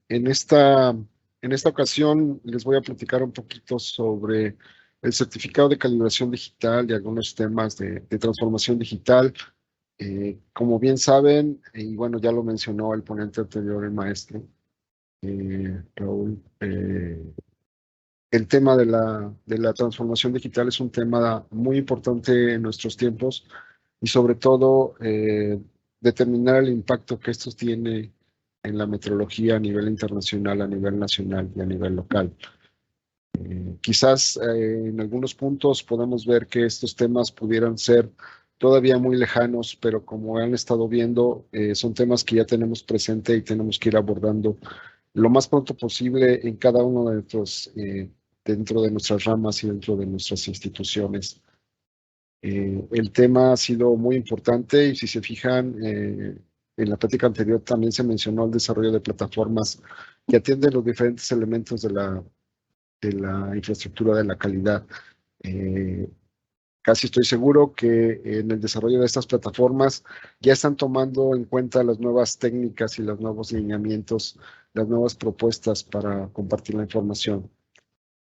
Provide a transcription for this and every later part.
en esta ocasión les voy a platicar un poquito sobre el certificado de calibración digital y algunos temas de transformación digital. Como bien saben, y bueno, ya lo mencionó el ponente anterior, el maestro Raúl, el tema de la transformación digital es un tema muy importante en nuestros tiempos y sobre todo determinar el impacto que esto tiene en la metrología a nivel internacional, a nivel nacional y a nivel local. Quizás en algunos puntos podemos ver que estos temas pudieran ser todavía muy lejanos, pero como han estado viendo, son temas que ya tenemos presente y tenemos que ir abordando lo más pronto posible en cada uno de nuestros, dentro de nuestras ramas y dentro de nuestras instituciones. El tema ha sido muy importante y si se fijan, en la plática anterior también se mencionó el desarrollo de plataformas que atienden los diferentes elementos de la infraestructura de la calidad. Eh, Casi estoy seguro que en el desarrollo de estas plataformas ya están tomando en cuenta las nuevas técnicas y los nuevos lineamientos, las nuevas propuestas para compartir la información.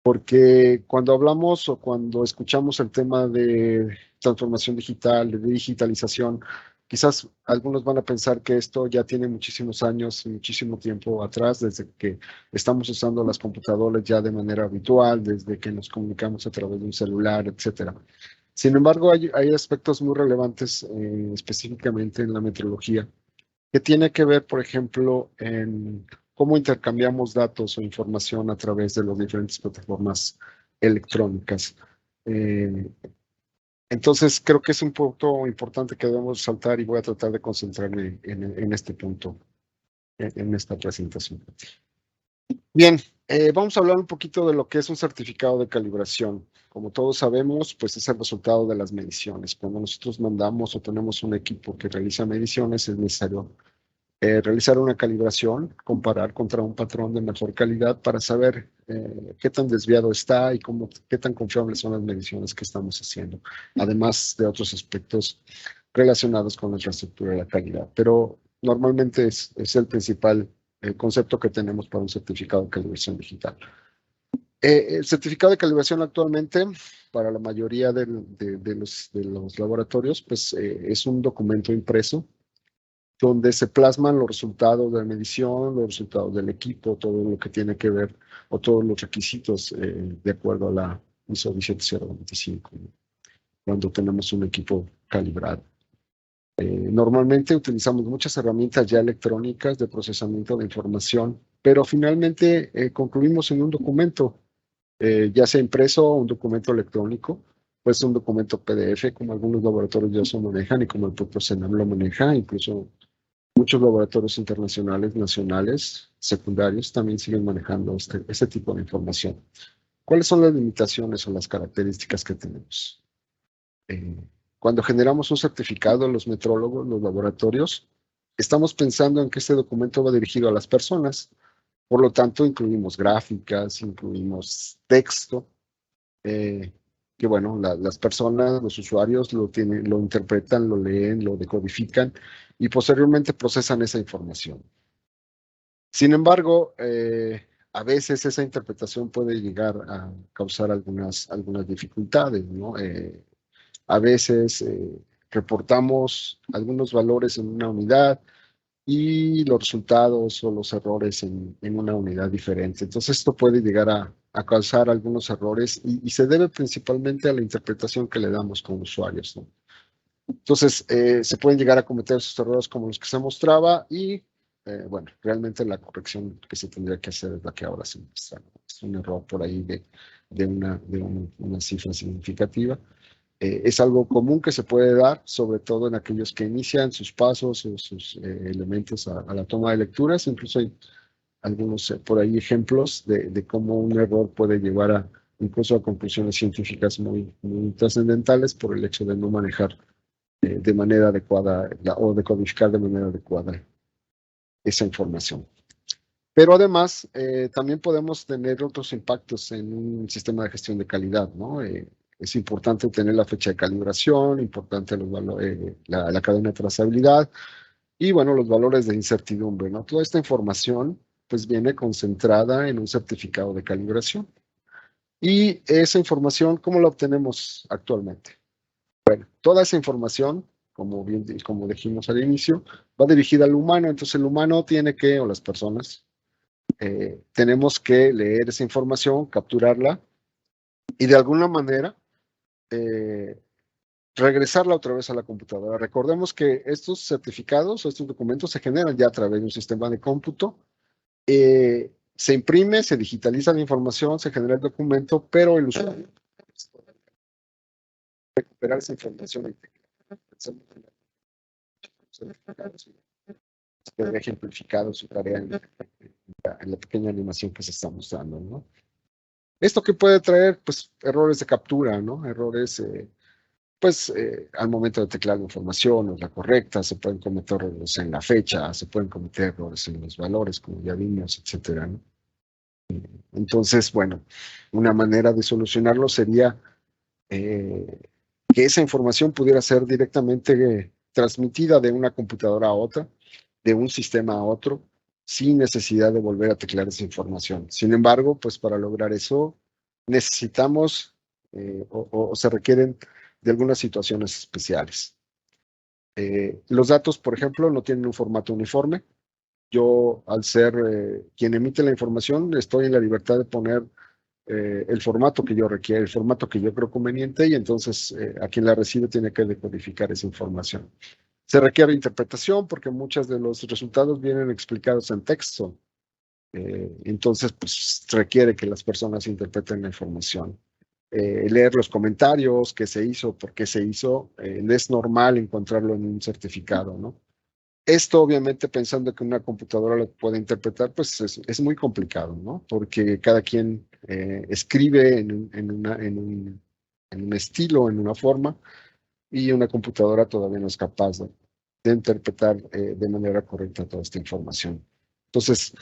Porque cuando hablamos o cuando escuchamos el tema de transformación digital, de digitalización, quizás algunos van a pensar que esto ya tiene muchísimos años y muchísimo tiempo atrás, desde que estamos usando las computadoras ya de manera habitual, desde que nos comunicamos a través de un celular, etcétera. Sin embargo, hay aspectos muy relevantes, específicamente en la metrología, que tiene que ver, por ejemplo, en cómo intercambiamos datos o información a través de las diferentes plataformas electrónicas. Eh, entonces, creo que es un punto importante que debemos saltar y voy a tratar de concentrarme en este punto, en esta presentación. Bien, vamos a hablar un poquito de lo que es un certificado de calibración. Como todos sabemos, pues es el resultado de las mediciones. Cuando nosotros mandamos o tenemos un equipo que realiza mediciones, es necesario realizar una calibración, comparar contra un patrón de mejor calidad para saber qué tan desviado está y qué tan confiables son las mediciones que estamos haciendo, además de otros aspectos relacionados con la infraestructura de la calidad. Pero normalmente es el principal concepto que tenemos para un certificado de calibración digital. El certificado de calibración actualmente, para la mayoría de los laboratorios, pues es un documento impreso donde se plasman los resultados de la medición, los resultados del equipo, todo lo que tiene que ver, o todos los requisitos de acuerdo a la ISO 17025, ¿no? Cuando tenemos un equipo calibrado. Normalmente utilizamos muchas herramientas ya electrónicas de procesamiento de información, pero finalmente concluimos en un documento, ya sea impreso o un documento electrónico, pues un documento PDF, como algunos laboratorios ya se manejan y como el propio CENAM lo maneja, incluso muchos laboratorios internacionales, nacionales, secundarios, también siguen manejando este tipo de información. ¿Cuáles son las limitaciones o las características que tenemos? Eh, Cuando generamos un certificado, los metrólogos, los laboratorios, estamos pensando en que este documento va dirigido a las personas. Por lo tanto, incluimos gráficas, incluimos texto, eh, que bueno, las personas, los usuarios lo interpretan, lo leen, lo decodifican y posteriormente procesan esa información. Sin embargo, a veces esa interpretación puede llegar a causar algunas dificultades, ¿no? A veces reportamos algunos valores en una unidad y los resultados o los errores en una unidad diferente. Entonces, esto puede llegar a causar algunos errores y se debe principalmente a la interpretación que le damos como usuarios, ¿no? Entonces, se pueden llegar a cometer esos errores como los que se mostraba y, bueno, realmente la corrección que se tendría que hacer es la que ahora se muestra, ¿no? Es un error por ahí de una cifra significativa. Es algo común que se puede dar, sobre todo en aquellos que inician sus pasos o sus elementos a la toma de lecturas. Incluso hay algunos por ahí ejemplos de cómo un error puede llevar incluso a conclusiones científicas muy trascendentales por el hecho de no manejar de manera adecuada o de codificar de manera adecuada esa información. Pero además, también podemos tener otros impactos en un sistema de gestión de calidad, ¿no? Es importante tener la fecha de calibración, importante la cadena de trazabilidad y, bueno, los valores de incertidumbre, ¿no? Toda esta información pues viene concentrada en un certificado de calibración. Y esa información, ¿cómo la obtenemos actualmente? Bueno, toda esa información, como dijimos al inicio, va dirigida al humano. Entonces el humano tiene que, o las personas, tenemos que leer esa información, capturarla y de alguna manera regresarla otra vez a la computadora. Recordemos que estos certificados o estos documentos se generan ya a través de un sistema de cómputo. Se imprime, se digitaliza la información, se genera el documento, pero el usuario recuperar esa información puede ejemplificado su tarea en la pequeña animación que se está mostrando, ¿no? ¿Esto que puede traer? Pues errores de captura, ¿no? Errores, al momento de teclear la información no es la correcta, se pueden cometer errores en la fecha, se pueden cometer errores en los valores, como ya vimos, etcétera, ¿no? Entonces, bueno, una manera de solucionarlo sería que esa información pudiera ser directamente transmitida de una computadora a otra, de un sistema a otro, sin necesidad de volver a teclear esa información. Sin embargo, pues para lograr eso necesitamos o se requieren de algunas situaciones especiales. Los datos, por ejemplo, no tienen un formato uniforme. Yo, al ser quien emite la información, estoy en la libertad de poner el formato que yo requiero, el formato que yo creo conveniente, y entonces a quien la recibe tiene que decodificar esa información. Se requiere interpretación porque muchos de los resultados vienen explicados en texto. Entonces, pues requiere que las personas interpreten la información. Leer los comentarios, qué se hizo, por qué se hizo, es normal encontrarlo en un certificado, ¿no? Esto, obviamente, pensando que una computadora lo puede interpretar, pues es muy complicado, ¿no? Porque cada quien escribe en un estilo, en una forma, y una computadora todavía no es capaz de interpretar de manera correcta toda esta información. Entonces,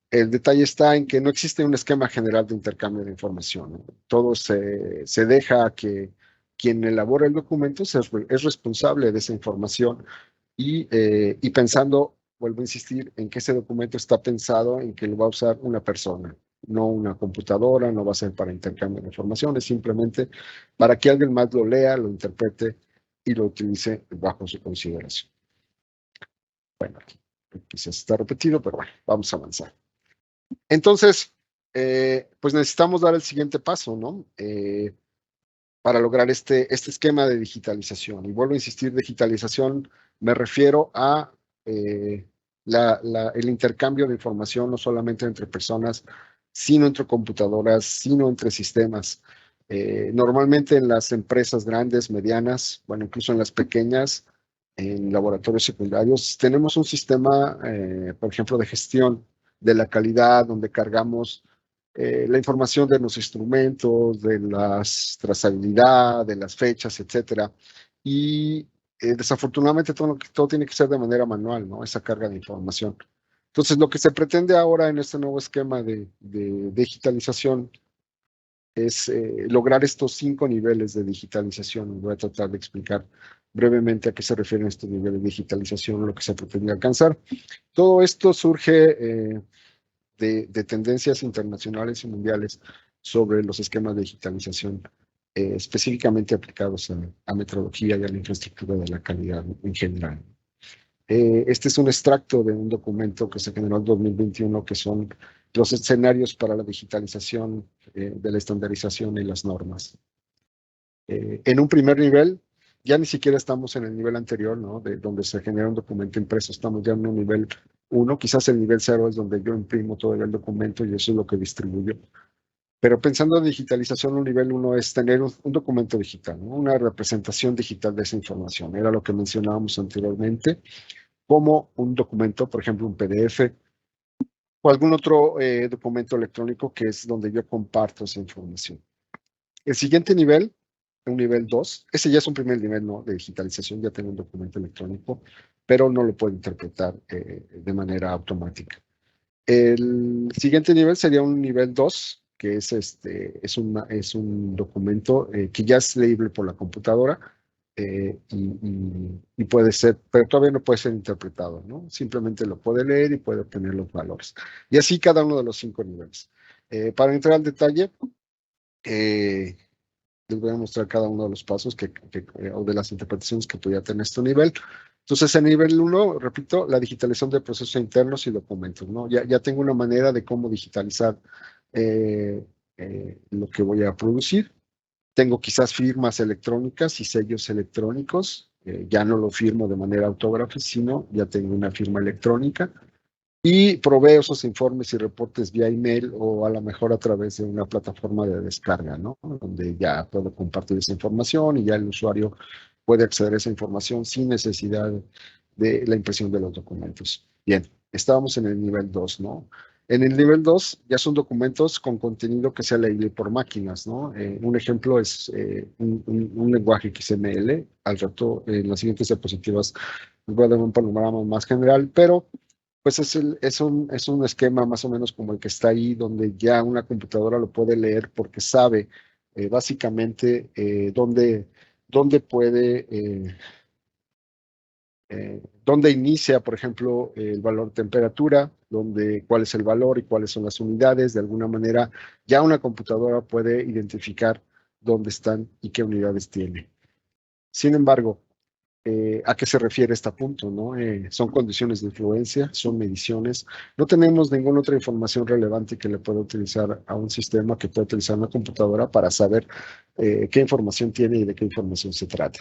el detalle está en que no existe un esquema general de intercambio de información, ¿no? Todo se deja a que quien elabora el documento es responsable de esa información y pensando, vuelvo a insistir, en que ese documento está pensado en que lo va a usar una persona, no una computadora, no va a ser para intercambio de información, es simplemente para que alguien más lo lea, lo interprete y lo utilice bajo su consideración. Bueno, aquí quizás está repetido, pero bueno, vamos a avanzar. Entonces, pues necesitamos dar el siguiente paso, ¿no? Para lograr este esquema de digitalización. Y vuelvo a insistir, digitalización me refiero a el intercambio de información no solamente entre personas, sino entre computadoras, sino entre sistemas. Normalmente en las empresas grandes, medianas, bueno, incluso en las pequeñas, en laboratorios secundarios, tenemos un sistema, por ejemplo, de gestión de la calidad, donde cargamos la información de los instrumentos, de la trazabilidad, de las fechas, etcétera. Y desafortunadamente todo tiene que ser de manera manual, ¿no? Esa carga de información. Entonces, lo que se pretende ahora en este nuevo esquema de digitalización es lograr estos 5 niveles de digitalización. Voy a tratar de explicar brevemente a qué se refieren estos niveles de digitalización, lo que se pretende alcanzar. Todo esto surge de tendencias internacionales y mundiales sobre los esquemas de digitalización, específicamente aplicados a metrología y a la infraestructura de la calidad en general. Este es un extracto de un documento que se generó en 2021, que son los escenarios para la digitalización de la estandarización y las normas. En un primer nivel, ya ni siquiera estamos en el nivel anterior, ¿no? De donde se genera un documento impreso, estamos ya en un nivel 1, quizás el nivel 0 es donde yo imprimo todo el documento y eso es lo que distribuyo. Pero pensando en digitalización, un nivel 1 es tener un documento digital, ¿no? Una representación digital de esa información. Era lo que mencionábamos anteriormente, como un documento, por ejemplo, un PDF o algún otro documento electrónico, que es donde yo comparto esa información. El siguiente nivel, un nivel 2, ese ya es un primer nivel, ¿no? De digitalización, ya tengo un documento electrónico, pero no lo puedo interpretar de manera automática. El siguiente nivel sería un nivel 2, que es un documento que ya es leíble por la computadora, y puede ser, pero todavía no puede ser interpretado, ¿no? Simplemente lo puede leer y puede obtener los valores. Y así cada uno de los 5 niveles. Para entrar al detalle, les voy a mostrar cada uno de los pasos o de las interpretaciones que podría tener este nivel. Entonces, en nivel 1, repito, la digitalización de procesos internos y documentos, ¿no? Ya tengo una manera de cómo digitalizar lo que voy a producir. Tengo quizás firmas electrónicas y sellos electrónicos. Ya no lo firmo de manera autógrafa, sino ya tengo una firma electrónica. Y proveo esos informes y reportes vía email o a lo mejor a través de una plataforma de descarga, ¿no? Donde ya puedo compartir esa información y ya el usuario puede acceder a esa información sin necesidad de la impresión de los documentos. Bien, estábamos en el nivel 2, ¿no? En el nivel 2 ya son documentos con contenido que sea leíble por máquinas, ¿no? Un ejemplo es un lenguaje XML. Al rato, en las siguientes diapositivas, les voy a dar un panorama más general, pero pues es un esquema más o menos como el que está ahí, donde ya una computadora lo puede leer porque sabe básicamente dónde puede, dónde inicia, por ejemplo, el valor de temperatura, cuál es el valor y cuáles son las unidades. De alguna manera, ya una computadora puede identificar dónde están y qué unidades tiene. Sin embargo, ¿a qué se refiere este punto, no? Son condiciones de influencia, son mediciones. No tenemos ninguna otra información relevante que le pueda utilizar a un sistema, que pueda utilizar una computadora para saber qué información tiene y de qué información se trata.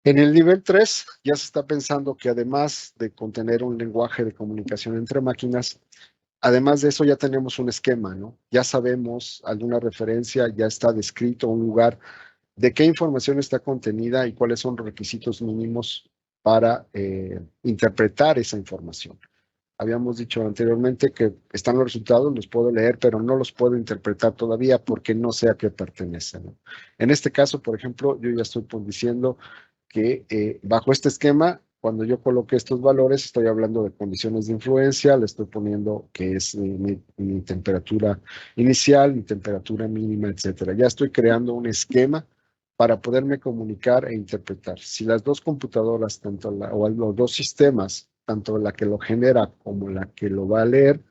En el nivel 3 ya se está pensando que además de contener un lenguaje de comunicación entre máquinas, además de eso ya tenemos un esquema, ¿no? Ya sabemos alguna referencia, ya está descrito un lugar de qué información está contenida y cuáles son los requisitos mínimos para interpretar esa información. Habíamos dicho anteriormente que están los resultados, los puedo leer, pero no los puedo interpretar todavía porque no sé a qué pertenecen, ¿no? En este caso, por ejemplo, yo ya estoy diciendo que bajo este esquema, cuando yo coloque estos valores, estoy hablando de condiciones de influencia, le estoy poniendo que es mi temperatura inicial, mi temperatura mínima, etcétera. Ya estoy creando un esquema para poderme comunicar e interpretar. Si las dos computadoras, o los dos sistemas, tanto la que lo genera como la que lo va a leer,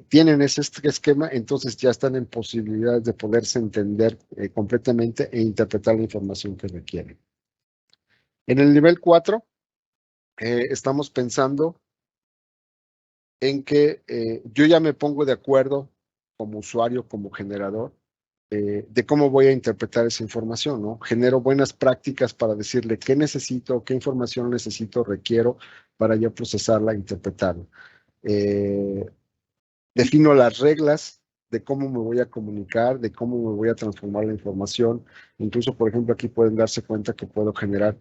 tienen ese esquema, entonces ya están en posibilidades de poderse entender completamente e interpretar la información que requieren. En el nivel 4, estamos pensando en que yo ya me pongo de acuerdo como usuario, como generador, de cómo voy a interpretar esa información, ¿no? Genero buenas prácticas para decirle qué necesito, qué información necesito, requiero para yo procesarla e interpretarla. Defino las reglas de cómo me voy a comunicar, de cómo me voy a transformar la información. Incluso, por ejemplo, aquí pueden darse cuenta que puedo generar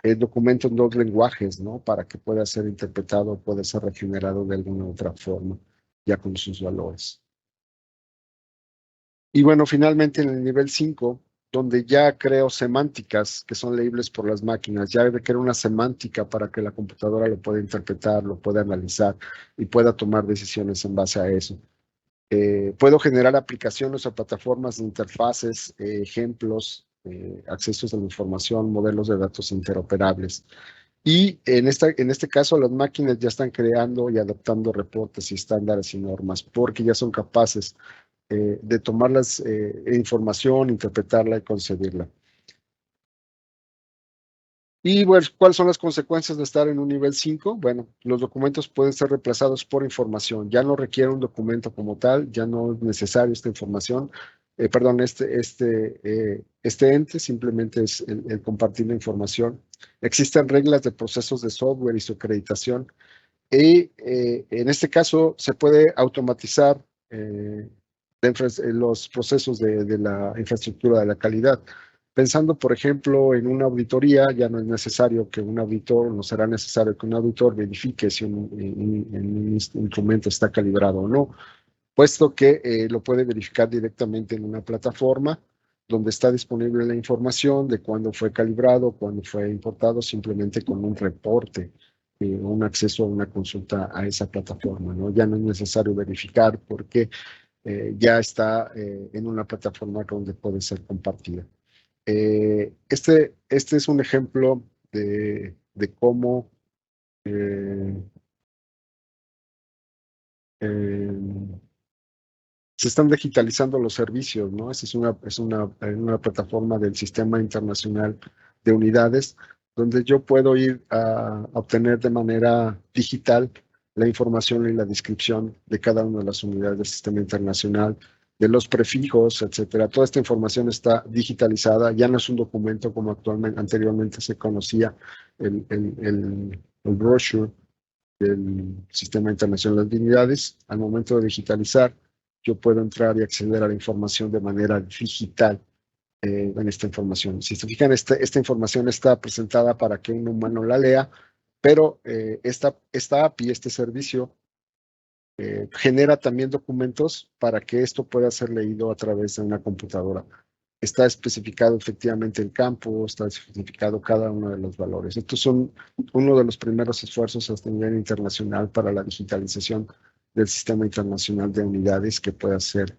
el documento en 2 lenguajes, ¿no? Para que pueda ser interpretado, pueda ser regenerado de alguna otra forma, ya con sus valores. Y bueno, finalmente en el nivel 5, donde ya creo semánticas que son leíbles por las máquinas, ya requiere una semántica para que la computadora lo pueda interpretar, lo pueda analizar y pueda tomar decisiones en base a eso. Puedo generar aplicaciones o plataformas de interfaces, ejemplos, accesos a la información, modelos de datos interoperables. Y en este caso, las máquinas ya están creando y adaptando reportes y estándares y normas porque ya son capaces de tomar la información, interpretarla y concebirla. Y bueno, ¿cuáles son las consecuencias de estar en un nivel 5? Bueno, los documentos pueden ser reemplazados por información. Ya no requiere un documento como tal, ya no es necesario esta información. Perdón, este ente simplemente es el compartir la información. Existen reglas de procesos de software y su acreditación. Y en este caso se puede automatizar los procesos de la infraestructura de la calidad. Pensando, por ejemplo, en una auditoría, ya no es necesario que un auditor, no será necesario que un auditor verifique si un instrumento está calibrado o no, puesto que lo puede verificar directamente en una plataforma donde está disponible la información de cuándo fue calibrado, cuándo fue importado, simplemente con un reporte, un acceso a una consulta a esa plataforma, ¿no? Ya no es necesario verificar porque ya está en una plataforma donde puede ser compartida. Este es un ejemplo de cómo se están digitalizando los servicios, ¿no? Esta es una plataforma del Sistema Internacional de Unidades, donde yo puedo ir a obtener de manera digital la información y la descripción de cada una de las unidades del Sistema Internacional, de los prefijos, etcétera. Toda esta información está digitalizada, ya no es un documento como anteriormente se conocía, el brochure del Sistema Internacional de Unidades. Al momento de digitalizar, yo puedo entrar y acceder a la información de manera digital en esta información. Si se fijan, esta información está presentada para que un humano la lea, pero esta API, este servicio, genera también documentos para que esto pueda ser leído a través de una computadora. Está especificado efectivamente el campo, está especificado cada uno de los valores. Estos son uno de los primeros esfuerzos a nivel internacional para la digitalización del Sistema Internacional de Unidades que pueda ser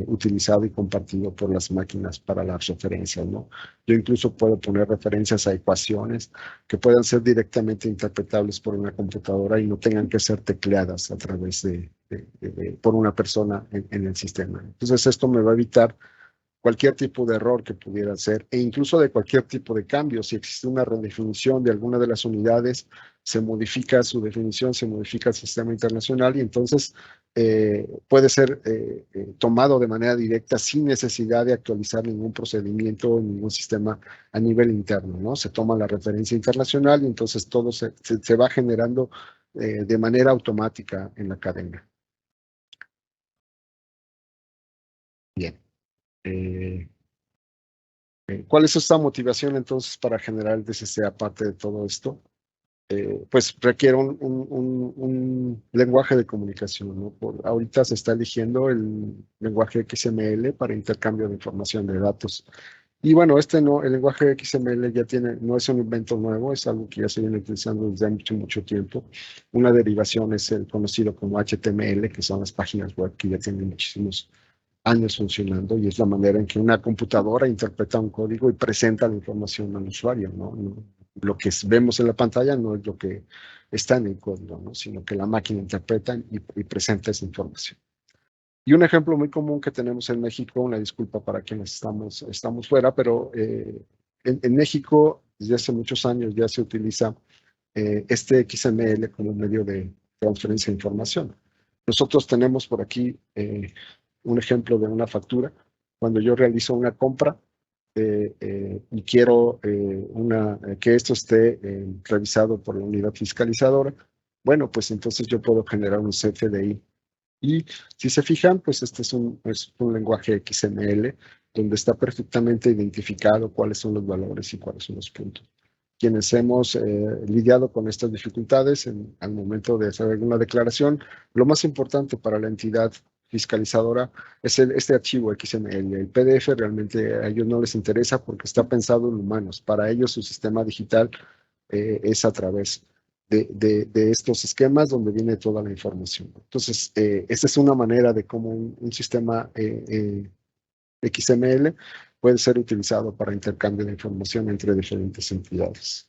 utilizado y compartido por las máquinas para las referencias, ¿no? Yo incluso puedo poner referencias a ecuaciones que puedan ser directamente interpretables por una computadora y no tengan que ser tecleadas a través por una persona en el sistema. Entonces, esto me va a evitar cualquier tipo de error que pudiera ser, e incluso de cualquier tipo de cambio. Si existe una redefinición de alguna de las unidades, se modifica su definición, se modifica el sistema internacional y entonces puede ser tomado de manera directa sin necesidad de actualizar ningún procedimiento o ningún sistema a nivel interno, ¿no? Se toma la referencia internacional y entonces todo se va generando de manera automática en la cadena. Bien. ¿Cuál es esta motivación entonces para generar el DCC aparte de todo esto? Pues requiere un lenguaje de comunicación, ¿no? Ahorita se está eligiendo el lenguaje XML para intercambio de información de datos. Y bueno, el lenguaje XML no es un invento nuevo, es algo que ya se viene utilizando desde hace mucho tiempo. Una derivación es el conocido como HTML, que son las páginas web que ya tienen muchísimos años funcionando y es la manera en que una computadora interpreta un código y presenta la información al usuario, ¿no? Lo que vemos en la pantalla no es lo que está en el código, ¿no? Sino que la máquina interpreta y presenta esa información. Y un ejemplo muy común que tenemos en México, una disculpa para quienes estamos fuera, pero en México desde hace muchos años ya se utiliza este XML como medio de transferencia de información. Nosotros tenemos por aquí un ejemplo de una factura. Cuando yo realizo una compra y quiero que esto esté revisado por la unidad fiscalizadora, bueno, pues entonces yo puedo generar un CFDI. Y si se fijan, pues este es un lenguaje XML donde está perfectamente identificado cuáles son los valores y cuáles son los puntos. Quienes hemos lidiado con estas dificultades al momento de hacer alguna declaración, lo más importante para la entidad fiscalizadora es este archivo XML. El PDF realmente a ellos no les interesa porque está pensado en humanos. Para ellos su sistema digital es a través de estos esquemas donde viene toda la información. Entonces, esta es una manera de cómo un sistema XML puede ser utilizado para intercambio de información entre diferentes entidades.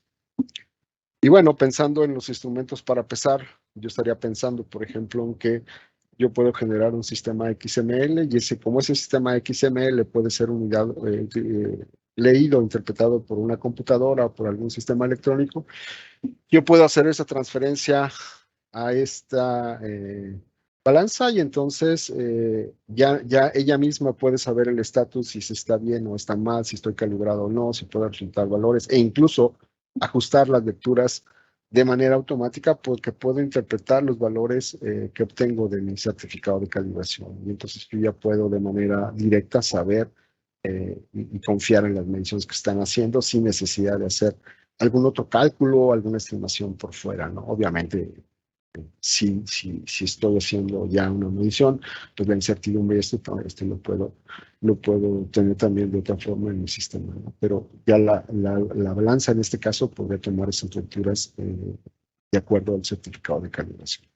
Y bueno, pensando en los instrumentos para pesar, yo estaría pensando, por ejemplo, en que yo puedo generar un sistema XML y como ese sistema XML puede ser leído, interpretado por una computadora o por algún sistema electrónico, yo puedo hacer esa transferencia a esta balanza y entonces ya ella misma puede saber el estatus, si se está bien o está mal, si estoy calibrado o no, si puedo resultar valores e incluso ajustar las lecturas de manera automática porque puedo interpretar los valores que obtengo de mi certificado de calibración. Y entonces yo ya puedo de manera directa saber y confiar en las mediciones que están haciendo sin necesidad de hacer algún otro cálculo o alguna estimación por fuera, ¿no? Obviamente, si estoy haciendo ya una medición, pues la incertidumbre lo puedo tener también de otra forma en mi sistema, ¿no? Pero ya la balanza en este caso podría tomar esas lecturas de acuerdo al certificado de calibración.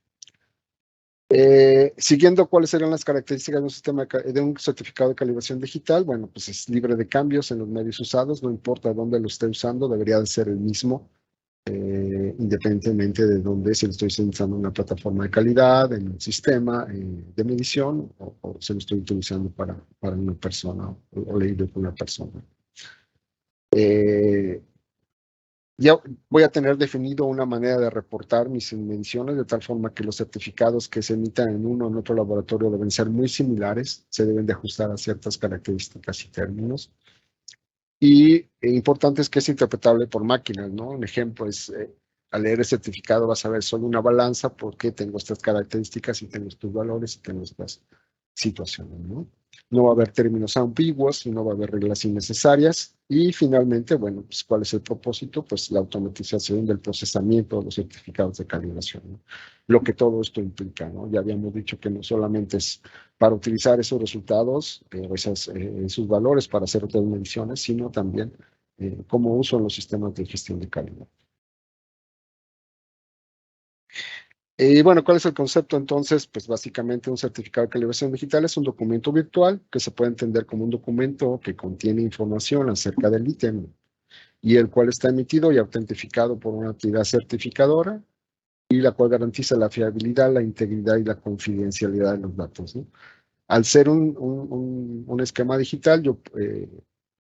Siguiendo cuáles serían las características de un sistema de un certificado de calibración digital, bueno, pues es libre de cambios en los medios usados, no importa dónde lo esté usando, debería de ser el mismo, independientemente de dónde, si lo estoy utilizando en una plataforma de calidad, en un sistema de medición, o si lo estoy utilizando para una persona o leído por una persona. Ya voy a tener definido una manera de reportar mis mediciones de tal forma que los certificados que se emitan en uno o en otro laboratorio deben ser muy similares, se deben de ajustar a ciertas características y términos. Y importante es que es interpretable por máquinas, ¿no? Un ejemplo es, al leer el certificado vas a ver solo una balanza porque tengo estas características y tengo estos valores y tengo estas situaciones, ¿no? No va a haber términos ambiguos y no va a haber reglas innecesarias. Y finalmente, bueno, pues, ¿cuál es el propósito? Pues la automatización del procesamiento de los certificados de calibración, ¿no? Lo que todo esto implica, ¿no? Ya habíamos dicho que no solamente es para utilizar esos resultados, esos valores para hacer otras mediciones, sino también como uso en los sistemas de gestión de calidad. Y bueno, ¿cuál es el concepto entonces? Pues básicamente un certificado de calibración digital es un documento virtual que se puede entender como un documento que contiene información acerca del ítem y el cual está emitido y autentificado por una entidad certificadora y la cual garantiza la fiabilidad, la integridad y la confidencialidad de los datos, ¿no? Al ser un esquema digital, yo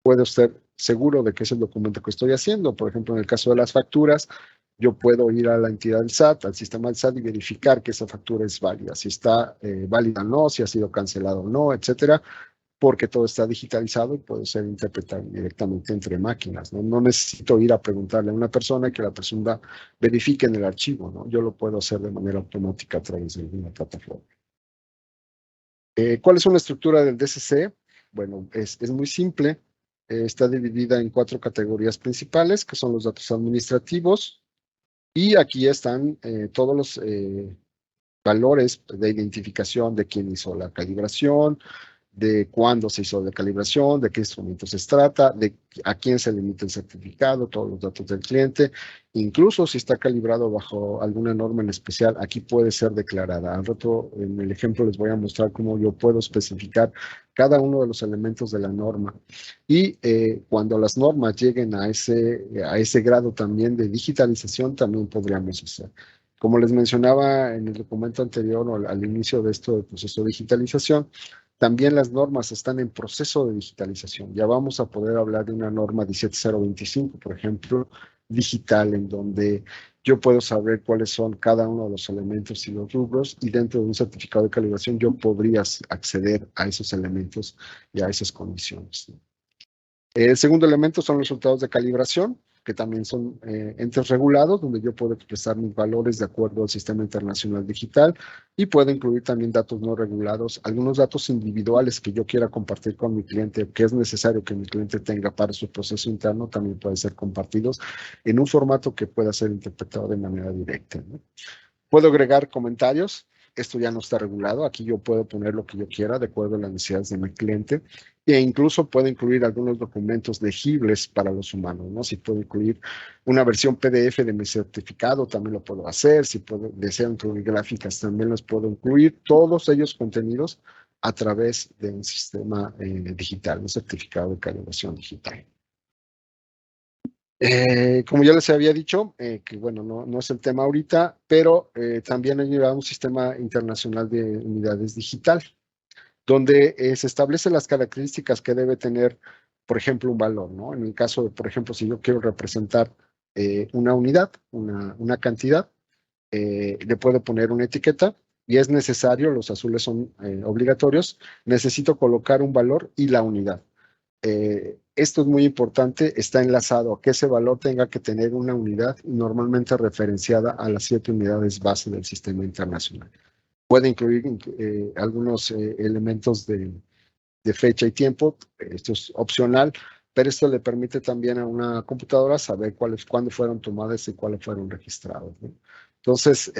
puedo estar seguro de que es el documento que estoy haciendo. Por ejemplo, en el caso de las facturas, yo puedo ir a la entidad del SAT, al sistema del SAT y verificar que esa factura es válida, si está válida o no, si ha sido cancelado o no, etcétera, porque todo está digitalizado y puede ser interpretado directamente entre máquinas, ¿no? No necesito ir a preguntarle a una persona y que la persona verifique en el archivo, ¿no? Yo lo puedo hacer de manera automática a través de una plataforma. ¿Cuál es una estructura del DCC? Bueno, es muy simple. Está dividida en 4 categorías principales, que son los datos administrativos. Y aquí están todos los valores de identificación de quién hizo la calibración, de cuándo se hizo la calibración, de qué instrumentos se trata, de a quién se le emite el certificado, todos los datos del cliente, incluso si está calibrado bajo alguna norma en especial, aquí puede ser declarada. Al rato, en el ejemplo, les voy a mostrar cómo yo puedo especificar cada uno de los elementos de la norma. Y cuando las normas lleguen a ese grado también de digitalización, también podríamos hacer. Como les mencionaba en el documento anterior o al inicio de esto del proceso de digitalización, también las normas están en proceso de digitalización. Ya vamos a poder hablar de una norma 17025, por ejemplo, digital, en donde yo puedo saber cuáles son cada uno de los elementos y los rubros, y dentro de un certificado de calibración yo podría acceder a esos elementos y a esas condiciones. El segundo elemento son los resultados de calibración, que también son entes regulados, donde yo puedo expresar mis valores de acuerdo al sistema internacional digital y puedo incluir también datos no regulados, algunos datos individuales que yo quiera compartir con mi cliente, que es necesario que mi cliente tenga para su proceso interno, también pueden ser compartidos en un formato que pueda ser interpretado de manera directa, ¿no? Puedo agregar comentarios. Esto ya no está regulado. Aquí yo puedo poner lo que yo quiera de acuerdo a las necesidades de mi cliente. E incluso puedo incluir algunos documentos legibles para los humanos, ¿no? Si puedo incluir una versión PDF de mi certificado, también lo puedo hacer. Si deseo incluir gráficas, también los puedo incluir. Todos ellos contenidos a través de un sistema digital, un certificado de calibración digital. Como ya les había dicho, que bueno, no es el tema ahorita, pero también hay un sistema internacional de unidades digital, donde se establecen las características que debe tener, por ejemplo, un valor, ¿no? En el caso de, por ejemplo, si yo quiero representar una unidad, una cantidad, le puedo poner una etiqueta y es necesario, los azules son obligatorios, necesito colocar un valor y la unidad. Esto es muy importante, está enlazado a que ese valor tenga que tener una unidad normalmente referenciada a las 7 unidades base del sistema internacional. Puede incluir algunos elementos de fecha y tiempo, esto es opcional, pero esto le permite también a una computadora saber cuándo fueron tomadas y cuáles fueron registrados, ¿no? Entonces,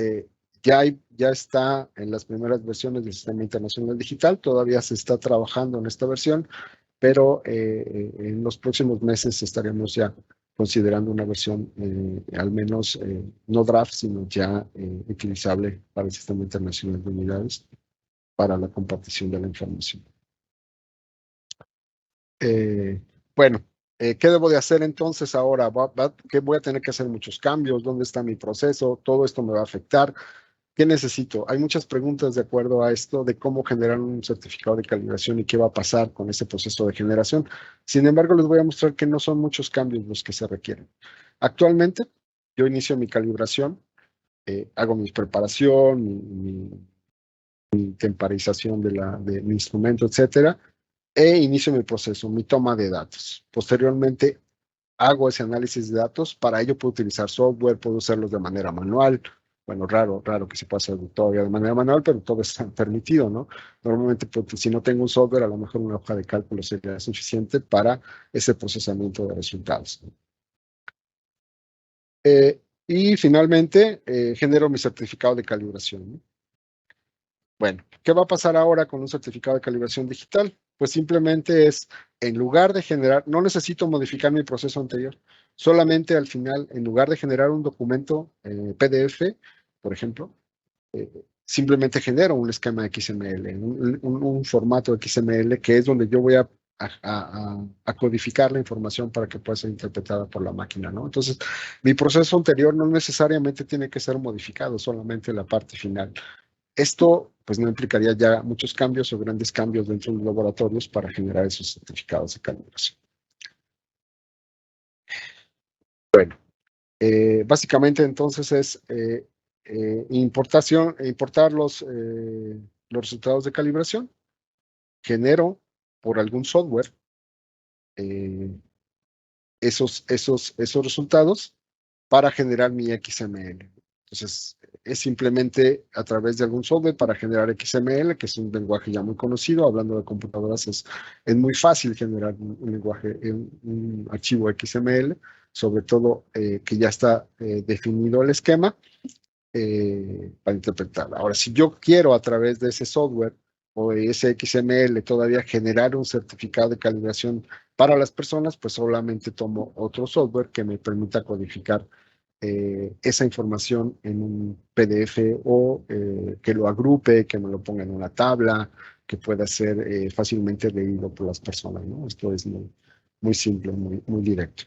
ya está en las primeras versiones del Sistema Internacional Digital, todavía se está trabajando en esta versión, pero en los próximos meses estaremos ya considerando una versión al menos no draft, sino ya utilizable para el Sistema Internacional de Unidades para la compartición de la información. Bueno, ¿qué debo de hacer entonces ahora? ¿Qué voy a tener que hacer? Muchos cambios. ¿Dónde está mi proceso? Todo esto me va a afectar. ¿Qué necesito? Hay muchas preguntas de acuerdo a esto de cómo generar un certificado de calibración y qué va a pasar con ese proceso de generación. Sin embargo, les voy a mostrar que no son muchos cambios los que se requieren. Actualmente, yo inicio mi calibración, hago mi preparación, mi temporización de mi instrumento, etcétera, e inicio mi proceso, mi toma de datos. Posteriormente, hago ese análisis de datos. Para ello puedo utilizar software, puedo usarlos de manera manual. Bueno, raro que se pueda hacer todavía de manera manual, pero todo está permitido, ¿no? Normalmente, pues, si no tengo un software, a lo mejor una hoja de cálculo sería suficiente para ese procesamiento de resultados. Y finalmente, genero mi certificado de calibración, ¿no? Bueno, ¿qué va a pasar ahora con un certificado de calibración digital? Pues simplemente es, en lugar de generar, no necesito modificar mi proceso anterior, solamente al final, en lugar de generar un documento PDF, por ejemplo, simplemente genero un esquema XML, un formato XML que es donde yo voy a codificar la información para que pueda ser interpretada por la máquina, ¿no? Entonces, mi proceso anterior no necesariamente tiene que ser modificado, solamente la parte final. Esto pues no implicaría ya muchos cambios o grandes cambios dentro de los laboratorios para generar esos certificados de calibración. Bueno, básicamente entonces es importar los resultados de calibración, genero por algún software esos resultados para generar mi XML. Entonces, es simplemente a través de algún software para generar XML, que es un lenguaje ya muy conocido. Hablando de computadoras, es muy fácil generar un lenguaje, un archivo XML, sobre todo que ya está definido el esquema para interpretar. Ahora, si yo quiero a través de ese software o de ese XML todavía generar un certificado de calibración para las personas, pues solamente tomo otro software que me permita codificar esa información en un PDF o que lo agrupe, que me lo ponga en una tabla, que pueda ser fácilmente leído por las personas, ¿no? Esto es muy simple, muy directo.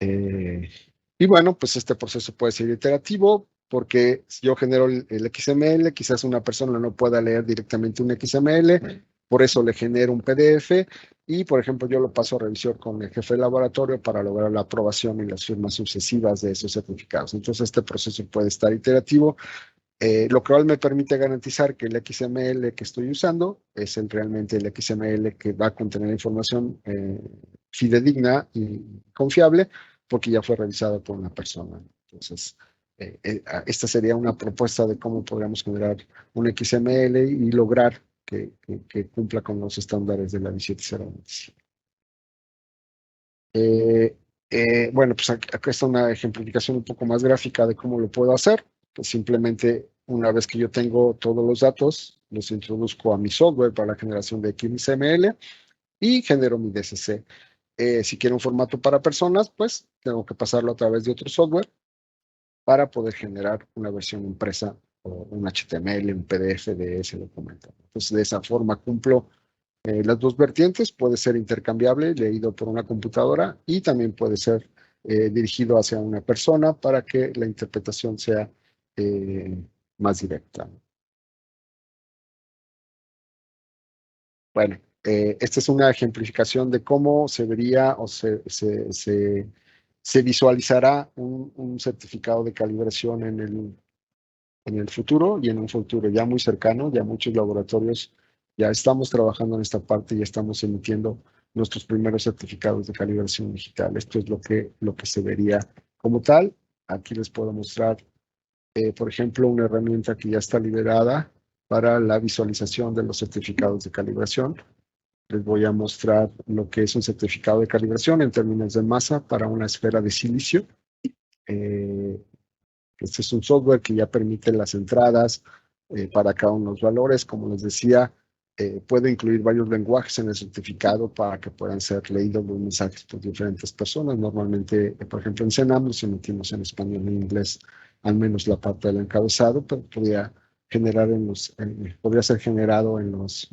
Y bueno, pues este proceso puede ser iterativo porque si yo genero el XML, quizás una persona no pueda leer directamente un XML, por eso le genero un PDF y, por ejemplo, yo lo paso a revisión con el jefe de laboratorio para lograr la aprobación y las firmas sucesivas de esos certificados. Entonces, este proceso puede estar iterativo, lo cual me permite garantizar que el XML que estoy usando es realmente el XML que va a contener información fidedigna y confiable, porque ya fue revisado por una persona. Entonces, esta sería una propuesta de cómo podríamos generar un XML y lograr que cumpla con los estándares de la 17025. Bueno, pues acá está una ejemplificación un poco más gráfica de cómo lo puedo hacer. Pues simplemente una vez que yo tengo todos los datos, los introduzco a mi software para la generación de XML y genero mi DCC. Si quiero un formato para personas, pues tengo que pasarlo a través de otro software para poder generar una versión impresa o un HTML, un PDF de ese documento. Entonces, de esa forma cumplo las dos vertientes. Puede ser intercambiable, leído por una computadora, y también puede ser dirigido hacia una persona para que la interpretación sea más directa. Bueno, esta es una ejemplificación de cómo se vería o se visualizará un certificado de calibración en el futuro y en un futuro ya muy cercano. Ya muchos laboratorios ya estamos trabajando en esta parte y estamos emitiendo nuestros primeros certificados de calibración digital. Esto es lo que se vería como tal. Aquí les puedo mostrar, por ejemplo, una herramienta que ya está liberada para la visualización de los certificados de calibración. Les voy a mostrar lo que es un certificado de calibración en términos de masa para una esfera de silicio. Este es un software que ya permite las entradas para cada uno de los valores. Como les decía, puede incluir varios lenguajes en el certificado para que puedan ser leídos los mensajes por diferentes personas. Normalmente, por ejemplo, en Cenam si metimos en español y en inglés, al menos la parte del encabezado, pero podría ser generado en los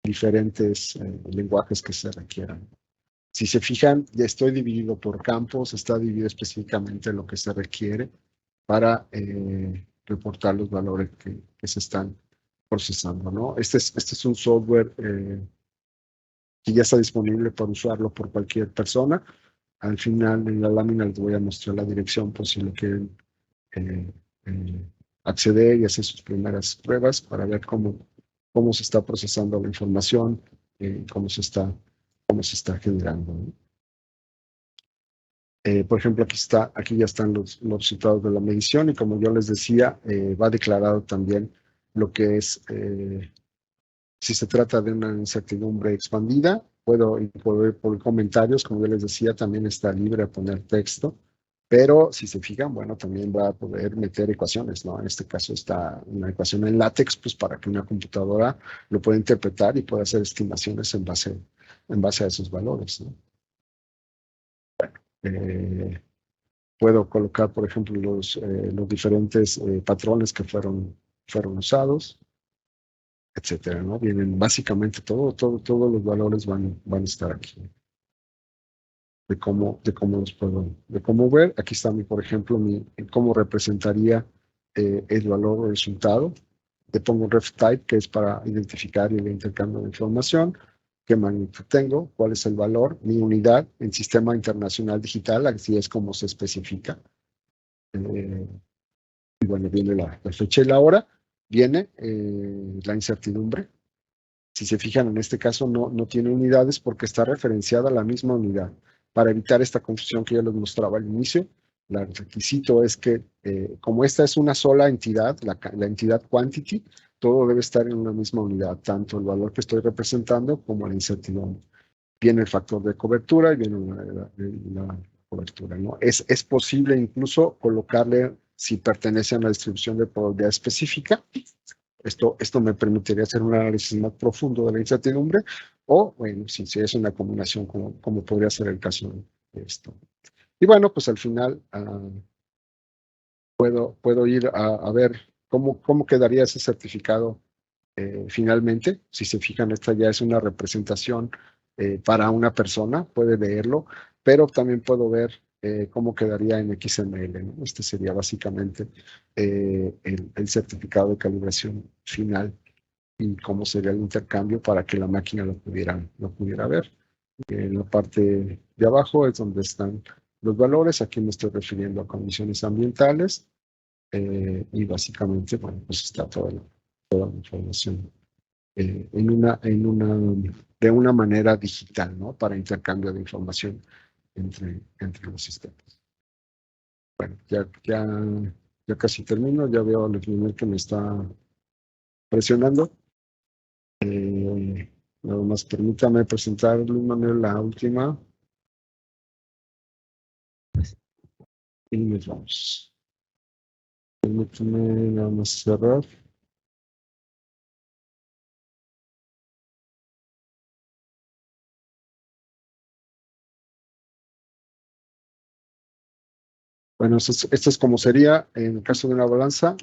diferentes lenguajes que se requieran. Si se fijan, ya estoy dividido por campos, está dividido específicamente en lo que se requiere para reportar los valores que se están procesando, ¿no? Este es un software que ya está disponible para usarlo por cualquier persona. Al final, en la lámina les voy a mostrar la dirección por si lo quieren acceder y hacer sus primeras pruebas para ver cómo se está procesando la información, cómo se está generando, ¿no? Por ejemplo, aquí ya están los resultados de la medición y como yo les decía, va declarado también lo que es, si se trata de una incertidumbre expandida, puedo poner por comentarios, como yo les decía, también está libre a poner texto, pero si se fijan, bueno, también va a poder meter ecuaciones, ¿no? En este caso está una ecuación en LaTeX, pues para que una computadora lo pueda interpretar y pueda hacer estimaciones en base a esos valores, ¿no? Puedo colocar, por ejemplo, los diferentes patrones que fueron usados, etcétera, ¿no? Vienen básicamente todos los valores van a estar aquí. De cómo ver. Aquí está, por ejemplo, cómo representaría el valor o resultado. Le pongo ref type, que es para identificar el intercambio de información. ¿Qué magnitud tengo? ¿Cuál es el valor? Mi unidad en Sistema Internacional Digital, así es como se especifica. Y bueno, viene la fecha y la hora. Viene la incertidumbre. Si se fijan, en este caso no tiene unidades porque está referenciada a la misma unidad. Para evitar esta confusión que ya les mostraba al inicio, el requisito es que, como esta es una sola entidad, la entidad quantity, todo debe estar en una misma unidad, tanto el valor que estoy representando como la incertidumbre. Viene el factor de cobertura y viene la cobertura, ¿no? Es posible incluso colocarle, si pertenece a una distribución de probabilidad específica, esto me permitiría hacer un análisis más profundo de la incertidumbre, o, bueno, si es una combinación, como podría ser el caso de esto. Y bueno, pues al final puedo ir a ver cómo quedaría ese certificado finalmente. Si se fijan, esta ya es una representación para una persona, puede leerlo, pero también puedo ver cómo quedaría en XML, ¿no? Este sería básicamente el certificado de calibración final y cómo sería el intercambio para que la máquina lo pudiera ver. En la parte de abajo es donde están los valores. Aquí me estoy refiriendo a condiciones ambientales y básicamente, bueno, pues está toda la información de una manera digital, ¿no? Para intercambio de información entre los sistemas. Bueno, ya casi termino, ya veo al primer que me está presionando. Nada más permítame presentarle la última. Y nos vamos. Permítame nada más cerrar. Bueno, esto es como sería en el caso de una balanza.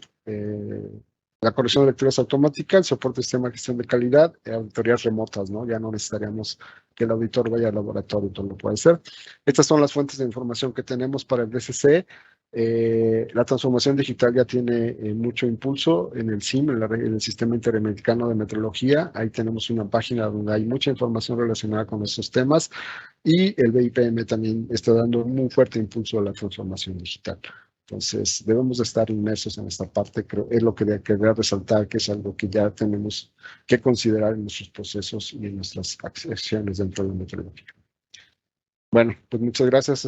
La corrección de lecturas automáticas, el soporte de sistema de gestión de calidad, auditorías remotas, ¿no? Ya no necesitaríamos que el auditor vaya al laboratorio, todo lo puede hacer. Estas son las fuentes de información que tenemos para el DCC. La transformación digital ya tiene mucho impulso en el SIM, en el Sistema Interamericano de Metrología. Ahí tenemos una página donde hay mucha información relacionada con esos temas y el BIPM también está dando muy fuerte impulso a la transformación digital. Entonces, debemos de estar inmersos en esta parte, creo, es lo que quería resaltar, que es algo que ya tenemos que considerar en nuestros procesos y en nuestras acciones dentro de la metrología. Bueno, pues muchas gracias.